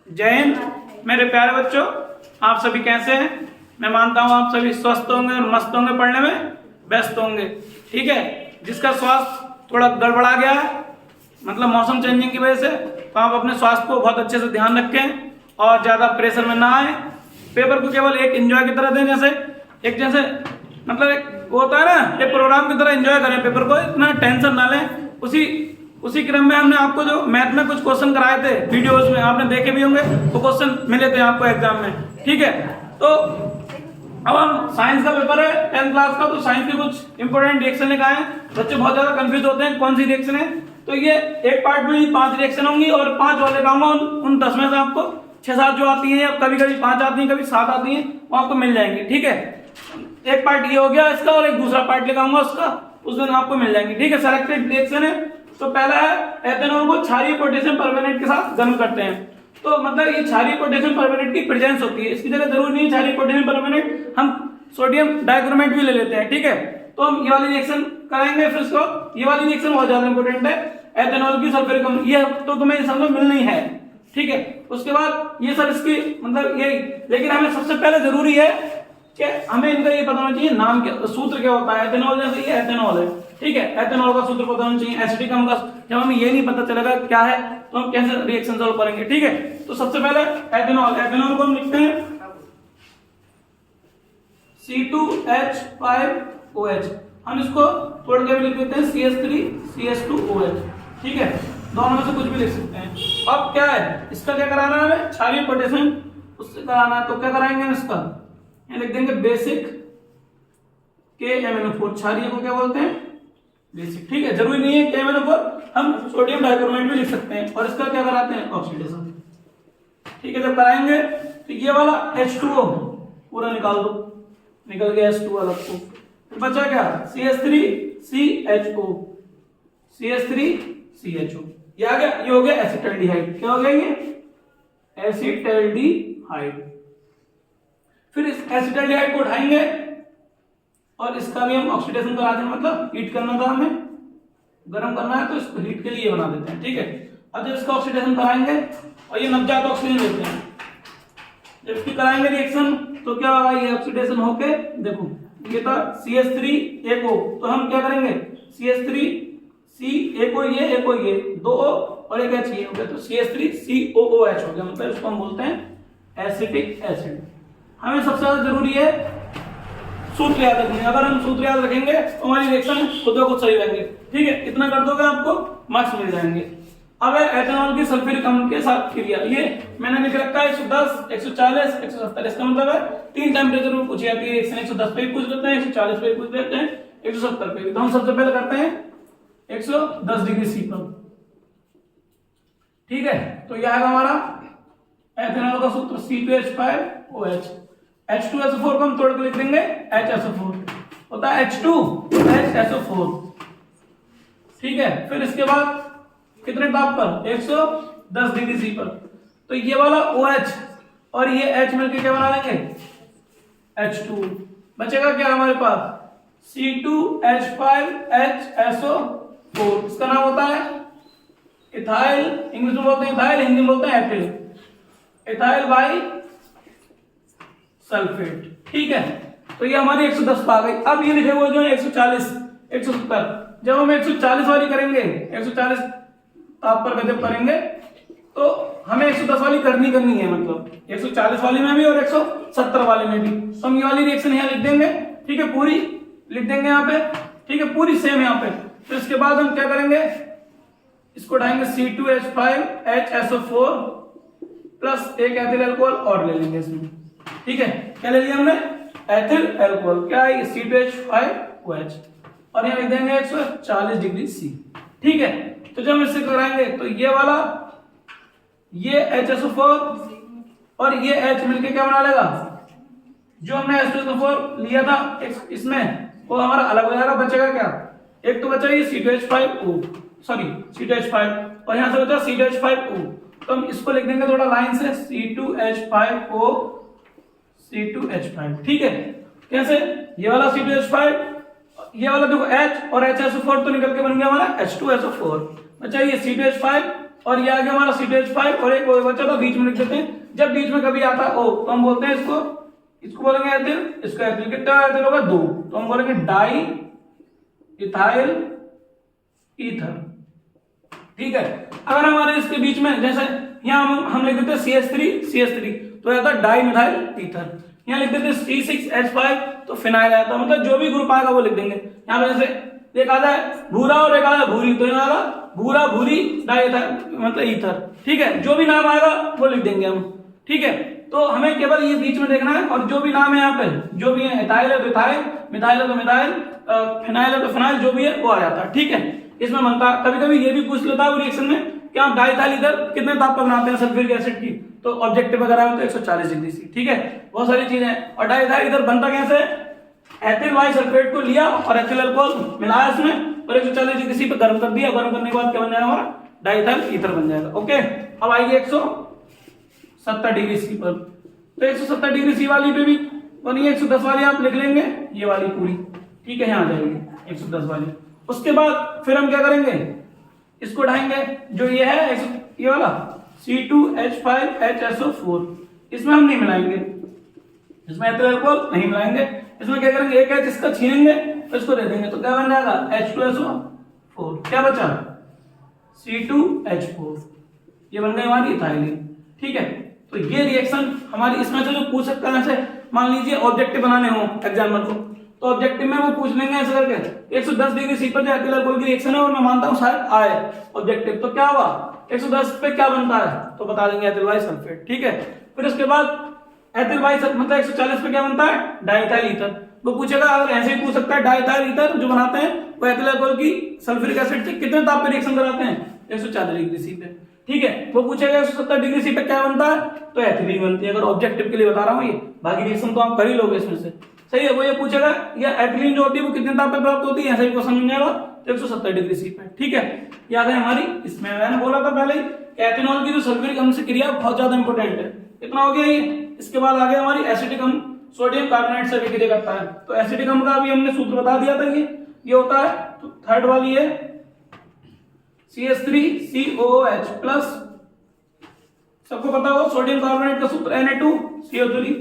जय हिंद मेरे प्यारे बच्चों, आप सभी कैसे हैं। मैं मानता हूं आप सभी स्वस्थ होंगे और मस्त होंगे, पढ़ने में व्यस्त होंगे। ठीक है, जिसका स्वास्थ्य थोड़ा गड़बड़ा गया है, मतलब मौसम चेंजिंग की वजह से, तो आप अपने स्वास्थ्य को बहुत अच्छे से ध्यान रखें और ज़्यादा प्रेशर में ना आए। पेपर को केवल एक एंजॉय की तरह दें, जैसे मतलब एक वो होता है ना, एक प्रोग्राम की तरह एंजॉय करें पेपर को, इतना टेंशन ना लें। उसी क्रम में हमने आपको जो मैथ में कुछ क्वेश्चन कराए थे वीडियोस में, आपने देखे भी होंगे, वो क्वेश्चन मिले थे आपको एग्जाम में। ठीक है, तो अब हम साइंस का पेपर है 10th क्लास का, तो साइंस के कुछ इंपोर्टेंट रिएक्शन लिखाए हैं। बच्चे बहुत ज्यादा कंफ्यूज होते हैं कौन सी रिएक्शन है, तो ये एक पार्ट में ही 5 रिएक्शन होंगी और 5 वाले लाऊंगा। उन 10 में से आपको 6-7 जो आती हैं, कभी कभी 5 आती हैं, कभी 7 आती हैं, वो आपको मिल जाएंगी। ठीक है, एक पार्ट ये हो गया इसका और एक दूसरा पार्ट लिखाऊंगा उसका, उस दिन आपको मिल जाएंगे। ठीक है, सेलेक्टेड रिएक्शन है। तो पहला है एथेनॉल को क्षारीय पोटेशियम परमैंगनेट के साथ गर्म करते हैं। तो मतलब ये क्षारीय पोटेशियम परमैंगनेट की प्रेजेंस होती है, इसकी जगह जरूरी नहीं क्षारीय पोटेशियम परमैंगनेट, हम सोडियम डाइक्रोमेट भी ले लेते हैं। ठीक है, तो हम ये वाली रिएक्शन कराएंगे। फिर इसको ये वाली रिएक्शन बहुत ज्यादा इंपॉर्टेंट है, एथेनॉल की सल्फ्यूरिक अम्ल, ये तो तुम्हें समझ मिलनी है। ठीक है, उसके बाद ये सब इसकी मतलब यही, लेकिन हमें सबसे पहले जरूरी है कि हमें इनका ये पता होना चाहिए नाम क्या, सूत्र क्या होता है। एथेनॉल जैसे ये एथेनॉल है, ठीक है, एथेनॉल का सूत्र पता होना चाहिए। एसिटिक अम्ल का जब हमें ये नहीं पता चलेगा क्या है, तो हम कैसे रिएक्शन सॉल्व करेंगे। ठीक है, तो सबसे पहले एथेनॉल को हम लिखते हैं C2H5OH, हम इसको तोड़ के भी लिख देते हैं CH3CH2OH। ठीक है, दोनों में से कुछ भी लिख सकते हैं। अब क्या है, इसका क्या कराना है हमें, क्षारीय पोटेशियम उससे कराना है। तो क्या कराएंगे हम इसका, लिख देंगे बेसिक KMnO4, क्षारीय को क्या बोलते हैं, बेसिक। ठीक है, जरूरी नहीं है KMnO4, हम सोडियम डाइक्रोमेट भी लिख सकते हैं। और इसका क्या कराते हैं, ऑक्सीडेशन। ठीक है, जब कराएंगे तो ये वाला H2O पूरा निकाल दो, निकल गया H2 अलग को, फिर बचा क्या CH3CHO, CH3CHO, ये आ गया। ये हो गया एसिटाल्डिहाइड। क्या हो गया ये, एसिटाल्डिहाइड। फिर इस एसिटाल्डिहाइड को उठाएंगे और इसका भी हम ऑक्सीडेशन करा देंगे, मतलब हीट करना था हमें, गर्म करना है, तो इसको हीट के लिए बना देते हैं। ठीक है, अब जब इसका ऑक्सीडेशन कराएंगे और ये नवजात ऑक्सीजन लेते हैं, जब इसकी कराएंगे रिएक्शन, तो क्या होगा, ये ऑक्सीडेशन होके देखो ये था CH3 तो हम क्या करेंगे CH3C ये 2 O और एक H ये हो गया, तो CH3COOH हो गया, मतलब इसको हम बोलते हैं एसिटिक एसिड। हमें सबसे ज्यादा जरूरी है सूत्र याद रखने। अगर हम सूत्र याद रखेंगे तो हमारी रिएक्शन खुद ब खुद सही रहेंगे। ठीक है, इतना कर दोगे आपको मार्क्स मिल जाएंगे। अब है एथेनॉल की सल्फ्यूरिक अम्ल के साथ क्रिया, ये मैंने लिख रखा है 110, 140, 170। इसका मतलब है 3 टेम्परेचर में पूछी जाती है रिएक्शन, 110 पे पूछ लेते हैं, 140 पे पूछ लेते हैं, 170 पे। तो हम सबसे पहले करते हैं 110 डिग्री C पर। ठीक है, तो यह है हमारा एथेनॉल का सूत्र C2H5OH। H2SO4 को हम तोड़ के लिख देंगे HSO4, होता है H2HSO4। ठीक है, फिर इसके बाद कितने ताप पर, 110 डिग्री C पर। तो ये वाला OH और ये H मिलकर क्या बना लेंगे, H2। बचेगा क्या हमारे पास, C2H5HSO4। इसका नाम होता है इथाइल, इंग्लिश में बोलते हैं इथाइल, हिंदी में बोलते हैं एथिल, इथाइल बाई सल्फेट। ठीक है, तो ये हमारी 110 पर आ गई। अब ये लिखे हुए जो है 140, 170, जब हम 140 वाली करेंगे, 140 ताप पर गजब करेंगे, तो हमें 110 वाली करनी है, मतलब 140 वाली में भी और 170 वाले में भी। तो हम ये वाली रिएक्शन यहाँ लिख देंगे। ठीक है, पूरी लिख देंगे यहाँ पे। ठीक है, पूरी सेम यहाँ पे। तो इसके बाद हम क्या करेंगे, इसको उठाएंगे C2H5HSO4 प्लस एक एथिल अल्कोहल और ले लेंगे इसमें। ठीक है, क्या ले लिया हमने, एथिल अल्कोहल। क्या है, C2H5OH, और यहाँ लिख देंगे 140 डिग्री C। ठीक है, तो जब हम इससे कराएंगे तो ये वाला, ये HSO4 और ये H मिलके क्या बना लेगा, जो हमने H2SO4 लिया था इसमें, वो हमारा अलग हो जाएगा। बचेगा क्या, एक तो बचा ये C2H5 और यहां से बचा C2H5O। तो हम इसको लिख देंगे थोड़ा लाइन से, C2H5O, C2H5। ठीक है, कैसे, ये वाला C2H5, ये वाला देखो H और HSO4 तो निकल के बन गया हमारा H2SO4। बचा ये C2H5 और ये आ गया हमारा C2H5 और एक बचा था बीच में लिख देते हैं। जब बीच में कभी आता है O तो हम बोलते हैं इसको बोलेंगे एथिल, इसका एथिल कितना एथिल होगा 2, तो हम बोलेंगे डाई इथाइल ईथर। ठीक है, अगर हमारे इसके बीच में जैसे यहाँ हम लिख देते हैं CH3 तो आता है डाई मिथाइल ईथर। यहाँ लिख देते हैं C6H5 तो फिनाइल आता है, मतलब जो भी ग्रुप आएगा वो लिख देंगे। यहाँ पे जैसे एक आता है भूरा और एक आता है भूरी, तो यहाँ आएगा भूरा भूरी डाई मतलब ईथर। ठीक है, जो भी नाम आएगा वो लिख देंगे हम। ठीक है, तो हमें केवल ये बीच में देखना है और जो भी नाम है यहाँ पे जो भी है, इथाइल है तो इथाइल, मिथाइल है तो मिथाइल, फिनाइल है तो फिनाइल, जो भी है वो आ जाता है। ठीक है, इसमें बनता है कभी कभी ये भी पूछ लेता है रिएक्शन में कि आप डाइथाइल ईथर कितने ताप पर बनाते हैं सल्फ्यूरिक एसिड की, तो ऑब्जेक्टिव वगैरह में तो 140 डिग्री सी। ठीक है, बहुत सारी चीजें हैं। और डाइथाइल ईथर बनता कैसे, एथिल वाई सल्फेट को लिया और एथिल अल्कोहल मिलाया इसमें और 140 डिग्री सी पे गर्म कर दिया, गर्म करने के बाद क्या बन जाएगा हमारा डाइथाइल ईथर बन जाएगा। ओके, अब आएगी 170 डिग्री सी पर, तो 170 डिग्री सी वाली पे भी बनी, 110 वाली आप लिख लेंगे ये वाली पूरी। ठीक है, यहाँ आ जाएगी 110 वाली। उसके बाद फिर हम क्या करेंगे, इसको उठाएंगे, जो ये है ये वाला C2H5HSO4, इसमें हम नहीं मिलाएंगे, इसमें एथिल अल्कोहल नहीं मिलाएंगे। इसमें क्या करेंगे, एक H इसका छीनेंगे तो इसको दे देंगे, तो क्या बन जाएगा H2SO4। क्या बचा C2H4, ये बन गई हमारी इथाइलिन। ठीक है, तो ये रिएक्शन हमारी इसमें से जो पूछ सकता है, ऐसे मान लीजिए ऑब्जेक्टिव बनाने हो एग्जाम्पल को, तो ऑब्जेक्टिव में वो पूछ लेंगे ऐसे करके 110 डिग्री सी पर जो एथिल अल्कोहल की रिएक्शन है और मैं मानता हूं शायद आए ऑब्जेक्टिव, तो क्या हुआ 110 पे क्या बनता है, तो बता देंगे एथिल वाई सल्फेट। ठीक है, फिर उसके बाद एथिल वाई मतलब 140 पे क्या बनता है डाइथाइल ईथर। वो पूछेगा, अगर ऐसे ही पूछ सकता है डाइथाइल ईथर जो बनाते हैं वो एथिल अल्कोहल की सल्फ्यूरिक एसिड से कितने ताप पे रिएक्शन कराते हैं 140 डिग्री सी पे। ठीक है, वो पूछेगा 170 डिग्री सी पे क्या बनता है, तो एथिलीन बनती है। अगर ऑब्जेक्टिव के लिए बता रहा हूँ, ये बाकी रिएक्शन तो आप कर ही लोगे इसमें से। सही है, वो ये पूछेगा या एथिलीन जो होती है वो कितने ताप पे प्राप्त होती है, ऐसा ही क्वेश्चन बन जाएगा 170 डिग्री सी पे। ठीक है, याद है हमारी, इसमें मैंने बोला था पहले ही एथेनॉल की जो सल्फ्यूरिक अम्ल से क्रिया बहुत ज्यादा इंपॉर्टेंट है। कितना हो गया ये, इसके बाद आ गया हमारी एसिटिक अम्ल सोडियम कार्बोनेट से विक्रिया करता है, तो एसिटिक अम्ल का भी हमने सूत्र बता दिया था, ये होता है, तो थर्ड वाली है CH3COOH प्लस, सबको पता हो सोडियम कार्बोनेट का सूत्र Na2CO3।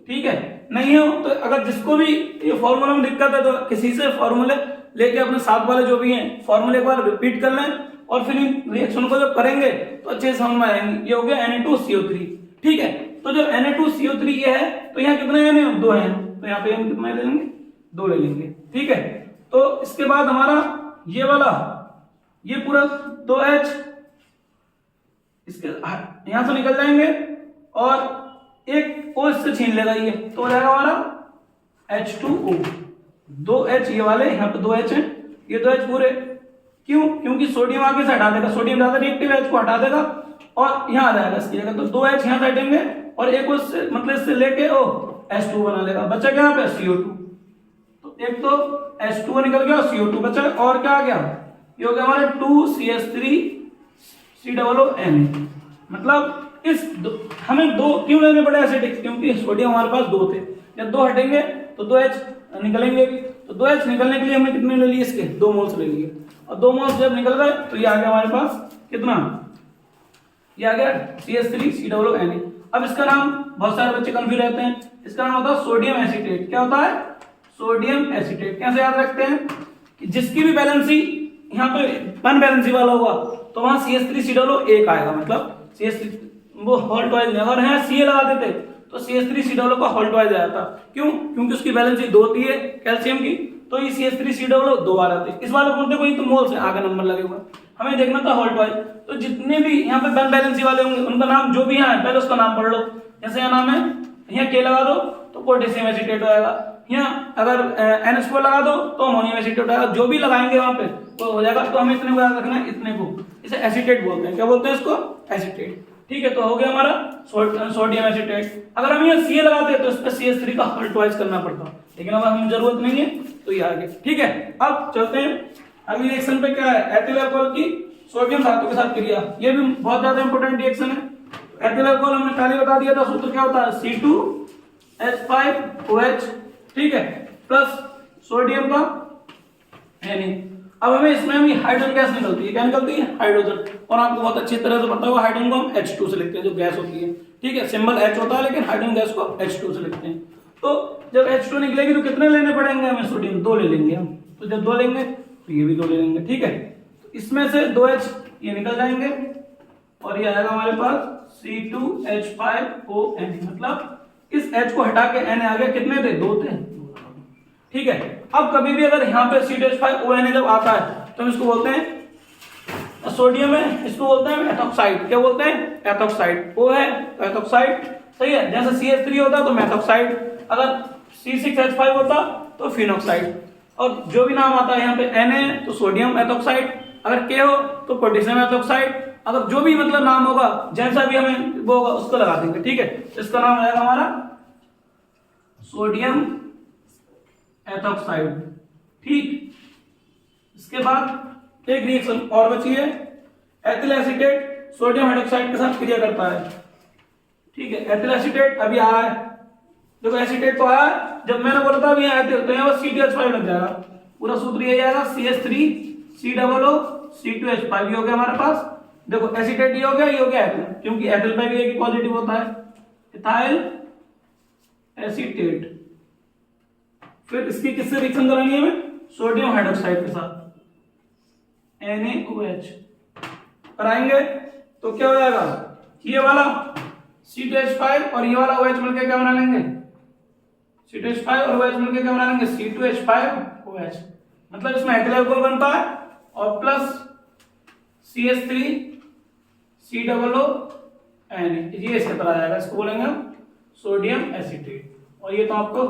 ठीक है, नहीं हो तो अगर जिसको भी ये फॉर्मूला में दिक्कत है तो किसी से फॉर्मूले लेके अपने साथ वाले जो भी हैं फॉर्मूले एक बार रिपीट कर लें और फिर इन रिएक्शन को जब करेंगे तो अच्छे से समझ में आएंगे। ये हो गया Na2CO3। ठीक है, तो जो Na2CO3 ये है, तो यहाँ कितने हैं, 2 हैं, तो यहाँ पे हम कितने ले लेंगे, 2 ले लेंगे। ठीक है, तो इसके बाद हमारा ये वाला ये पूरा 2H इसके यहां से निकल जाएंगे और एक O इससे छीन लेगा, ये तो हो जाएगा हमारा H2O। 2H ये वाले, यहाँ पे 2H है, ये 2H पूरे, क्यों, क्योंकि सोडियम आगे से हटा देगा, सोडियम ज्यादा रिएक्टिव है, H को हटा देगा और यहाँ आ जाएगा इसकी जगह, तो 2H यहाँ से हटेंगे और एक उससे मतलब इससे लेके ओ H2 बना लेगा, बचा क्या यहाँ पे CO2, तो एक तो H2 निकल गया और CO2 बचा, और क्या आ गया, ये हो गया हमारा 2CH3COONA। मतलब हमें 2 क्यों लेने पड़े एसिडिक, क्योंकि सोडियम हमारे पास 2 थे, जब 2 हटेंगे तो 2H निकलेंगे, तो 2H निकलने के लिए हमने कितने ले लिए, इसके 2 मोल्स ले लिए, और 2 मोल्स जब निकल गए तो ये आ गया हमारे पास कितना, ये आ गया CH3COONA। अब इसका नाम बहुत सारे बच्चे कंफ्यूज रहते हैं, इसका नाम होता है सोडियम एसीटेट। क्या होता है, सोडियम एसीटेट। कैसे याद रखते हैं कि जिसकी भी बैलेंसी यहाँ पे वन बैलेंसी वाला होगा तो वहां CH3COO एक आएगा, मतलब CH3 वो हॉल्ट वाइज, अगर यहाँ Ca लगा देते तो CH3COO का हॉल्ट वाइज आया था, क्यों, क्योंकि उसकी बैलेंसी 2 थी है कैल्शियम की, तो ये CH3COO 2 आ रहे थे। इस वाले बोलते कोई तो मोल से आगे नंबर लगे हुए, हमें देखना था हॉल्ट वाइज। तो जितने भी यहाँ पे वन बैलेंसी वाले होंगे उनका नाम जो भी यहाँ है पहले उसका नाम पढ़ लो। जैसे यहाँ नाम है, यहाँ K लगा दो तो पोटेशियम एसीटेट हो जाएगा, यहाँ अगर NH4 लगा दो तो अमोनियम एसीटेट हो जाएगा, जो भी लगाएंगे वहां पे वो हो जाएगा। तो हमें इतने को याद रखना है, इतने को, इसे एसीटेट बोलते हैं। क्या बोलते हैं इसको, एसीटेट। ठीक है, तो हो गया हमारा सोडियम एसीटेट। अगर हम यहाँ Ca लगाते तो इस पर CH3 का हॉल्ट वाइज करना पड़ता, लेकिन अब हमें जरूरत नहीं है तो ये आगे। ठीक है, अब चलते हैं अगली रिएक्शन पे। क्या है, एथिल अल्कोहल की सोडियम धातु के साथ क्रिया, ये भी बहुत ज्यादा इंपॉर्टेंट रिएक्शन है। एथिल अल्कोहल हमने पहले बता दिया था, सूत्र क्या होता है, C2H5OH, ठीक है, प्लस सोडियम का Na। अब हमें इसमें भी हाइड्रोजन गैस निकलती है, क्या निकलती है? हाइड्रोजन। और आपको बहुत अच्छी तरह से पता होगा हाइड्रोजन को हम H2 से लिखते हैं, जो गैस होती है, ठीक है, सिंबल H होता है लेकिन हाइड्रोजन गैस को H2 से लिखते हैं। तो जब H2 निकलेगी तो कितने लेने पड़ेंगे हमें? सोडियम 2 ले लेंगे हम। तो जब 2 लेंगे तो ये भी 2 ले लेंगे, ठीक है। तो इसमें से 2H ये निकल जाएंगे और ये आएगा हमारे पास C2H5ON, मतलब इस H को हटा के Na आ गया, कितने थे? 2 थे, ठीक है। अब कभी भी अगर यहाँ पे C2H5ON जब आता है तो हम इसको बोलते हैं सोडियम है, इसको बोलते हैं एथोक्साइड। क्या बोलते हैं? एथोक्साइड। O है तो एथोक्साइड, सही है। जैसे CH3 होता तो मेथोक्साइड, अगर C6H5 होता तो फिनोक्साइड। और जो भी नाम आता है यहाँ पे Na तो सोडियम एथोक्साइड, अगर K हो तो पोटेशियम एथोक्साइड, अगर जो भी मतलब नाम होगा जैसा भी हमें वो होगा उसको लगा देंगे, ठीक है। इसका नाम आएगा हमारा सोडियम एथोक्साइड, ठीक। इसके बाद एक रिएक्शन और बची है, एथिल एसीटेट सोडियम हाइड्रोक्साइड के साथ क्रिया करता है, ठीक है। एथिल एसीटेट अभी आया है, देखो एसीटेट तो आया, जब मैंने बोला था अभी एथिल तो यहाँ पर C2H5 लग जाएगा, पूरा सूत्र यही आएगा CH3COO C2H5 ये हो गया हमारे पास। देखो एसीटेट ये हो गया, ये हो गया एथिल, क्योंकि एथिल में भी एक पॉजिटिव होता है, इथाइल एसीटेट। फिर इसकी किससे रिएक्शन करानी है हमें? सोडियम हाइड्रोक्साइड के साथ NaOH कराएंगे तो क्या हो जाएगा? ये वाला C2H5 और ये वाला OH मिलकर क्या बना लेंगे? C2H5 और OH मिलकर क्या बना लेंगे? C2H5OH। मतलब इसमें एथिल अल्कोहल बनता है और प्लस CH3COO Na, ये इसके तरह आएगा, इसको बोलेंगे हम सोडियम एसीटेट। और ये तो आपको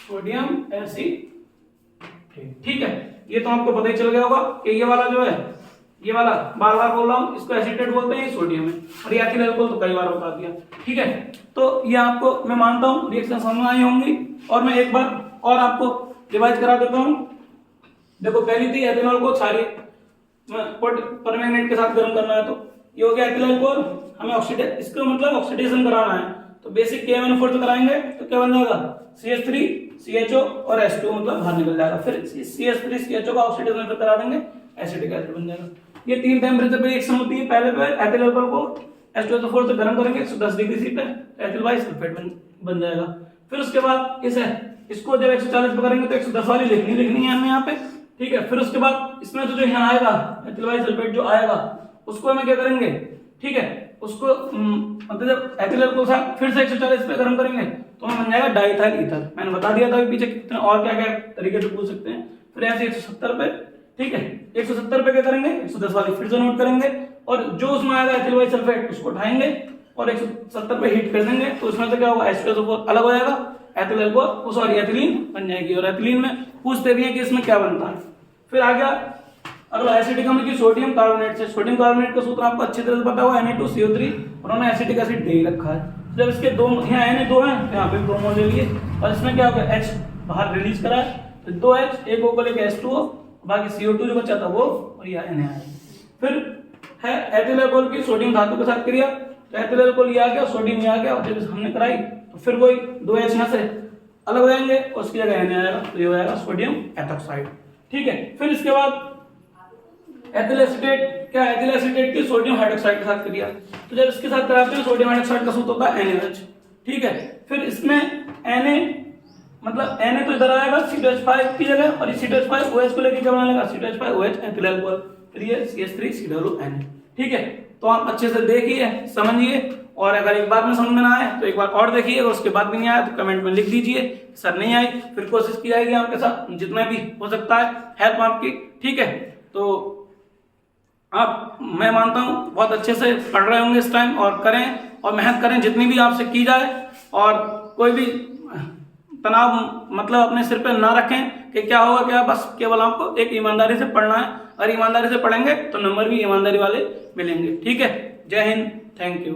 सोडियम एसीटेट, ठीक है। ये तो आपको पता ही चल गया होगा कि ये वाला जो है, ये वाला बार बार बोल रहा हूं, इसको एसीटेट बोलते हैं, ये सोडियम है। और ये एथिल अल्कोहल तो कई बार बता दिया, ठीक है। तो ये आपको मैं मानता हूं रिएक्शन समझ में आई होंगी। और मैं एक बार और आपको रिवाइज करा देता हूं। देखो पहली थी एथेनॉल को क्षारीय परमैंगनेट के साथ गर्म करना है, तो ये हो गया एथिल अल्कोहल, हमें ऑक्सीडेशन, इसका मतलब ऑक्सीडेशन कराना है, तो बेसिक KMnO4 कराएंगे तो क्या बन जाएगा? CH3CHO और H2 मतलब बाहर निकल जाएगा। फिर CH3CHO का ऑक्सीडेशन फिर करा देंगे, एसिटिक एसिड बन जाएगा। ये 3 टेम्परेचर पे रिएक्शन होती है। पहले पे एथिल अल्कोहल को H2SO4 से गर्म करेंगे 110 डिग्री सी पे, एथिल बाइसल्फेट बन जाएगा। फिर उसके बाद इसको जब 140 पे करेंगे तो 110 वाली लिखनी है हमें यहाँ पे, ठीक है। फिर उसके बाद इसमें तो जो यहाँ आएगा एथिल बाइसल्फेट जो आएगा उसको हमें क्या करेंगे, ठीक है, उसको मतलब जब एथिल अल्कोहल साथ फिर से 140 पे गर्म करेंगे तो हमें बन जाएगा डाइथाइल ईथर। मैंने बता दिया था पीछे कितने और क्या क्या तरीके से पूछ सकते हैं। फिर ऐसे 170 पे, ठीक है, 170 पे क्या करेंगे? 110 वाली फिर से नोट करेंगे और जो उसमें आएगा एथिल बाइसल्फेट उसको उठाएंगे और 170 पे हीट कर देंगे, तो उसमें से क्या होगा? H2SO4 अलग हो जाएगा, एथिल अल्कोहल सॉरी एथिलीन बन जाएगी। और एथिलीन में पूछते भी हैं कि इसमें क्या बनता है। फिर आ गया अगला एसिटिक अम्ल की सोडियम कार्बोनेट से। सोडियम कार्बोनेट का सूत्र आपको अच्छी तरह से पता होगा, Na2CO3, उन्होंने एसिटिक एसिड दे ही रखा है। जब इसके दो यहाँ Na2 है तो यहाँ पे ब्रोमो ले लिए और इसमें क्या होगा? H बाहर रिलीज करा है तो 2H, एक ऊपर एक H2O, बाकी CO2 जो बचा था वो, और ये Na है। फिर है एथिल अल्कोहल की सोडियम धातु के साथ क्रिया, तो एथिल अल्कोहल ये आ गया, सोडियम ये आ गया, और जब हमने कराई तो फिर वही 2H यहाँ से अलग हो जाएंगे और उसकी जगह Na आएगा, तो ये हो जाएगा सोडियम एथोक्साइड, ठीक है। फिर इसके बाद एथिल एसीटेट, क्या एथिल एसीटेट की सोडियम हाइड्रोक्साइड के साथ क्रिया, तो जब इसके साथ कराते हैं सोडियम हाइड्रोक्साइड का सूत्र होता है NaOH, ठीक है। फिर इसमें Na मतलब Na तो इधर आएगा C2H5 की जगह, और C2H5OH को लेकर क्या बना लेगा? C2H5OH एथिल अल्कोहल, फिर ये CH3COO, ठीक है। तो आप अच्छे से देखिए, समझिए, और अगर एक बार में समझ में ना आए तो एक बार और देखिए, अगर उसके बाद भी नहीं आया तो कमेंट में लिख दीजिए सर नहीं आई, फिर कोशिश की जाएगी आपके साथ जितना भी हो सकता है हेल्प आपकी, ठीक है। तो आप, मैं मानता हूँ बहुत अच्छे से पढ़ रहे होंगे इस टाइम, और करें और मेहनत करें जितनी भी आपसे की जाए, और कोई भी तनाव मतलब अपने सिर पे ना रखें कि क्या होगा क्या, बस केवल आपको एक ईमानदारी से पढ़ना है, और ईमानदारी से पढ़ेंगे तो नंबर भी ईमानदारी वाले मिलेंगे, ठीक है। जय हिंद, थैंक यू।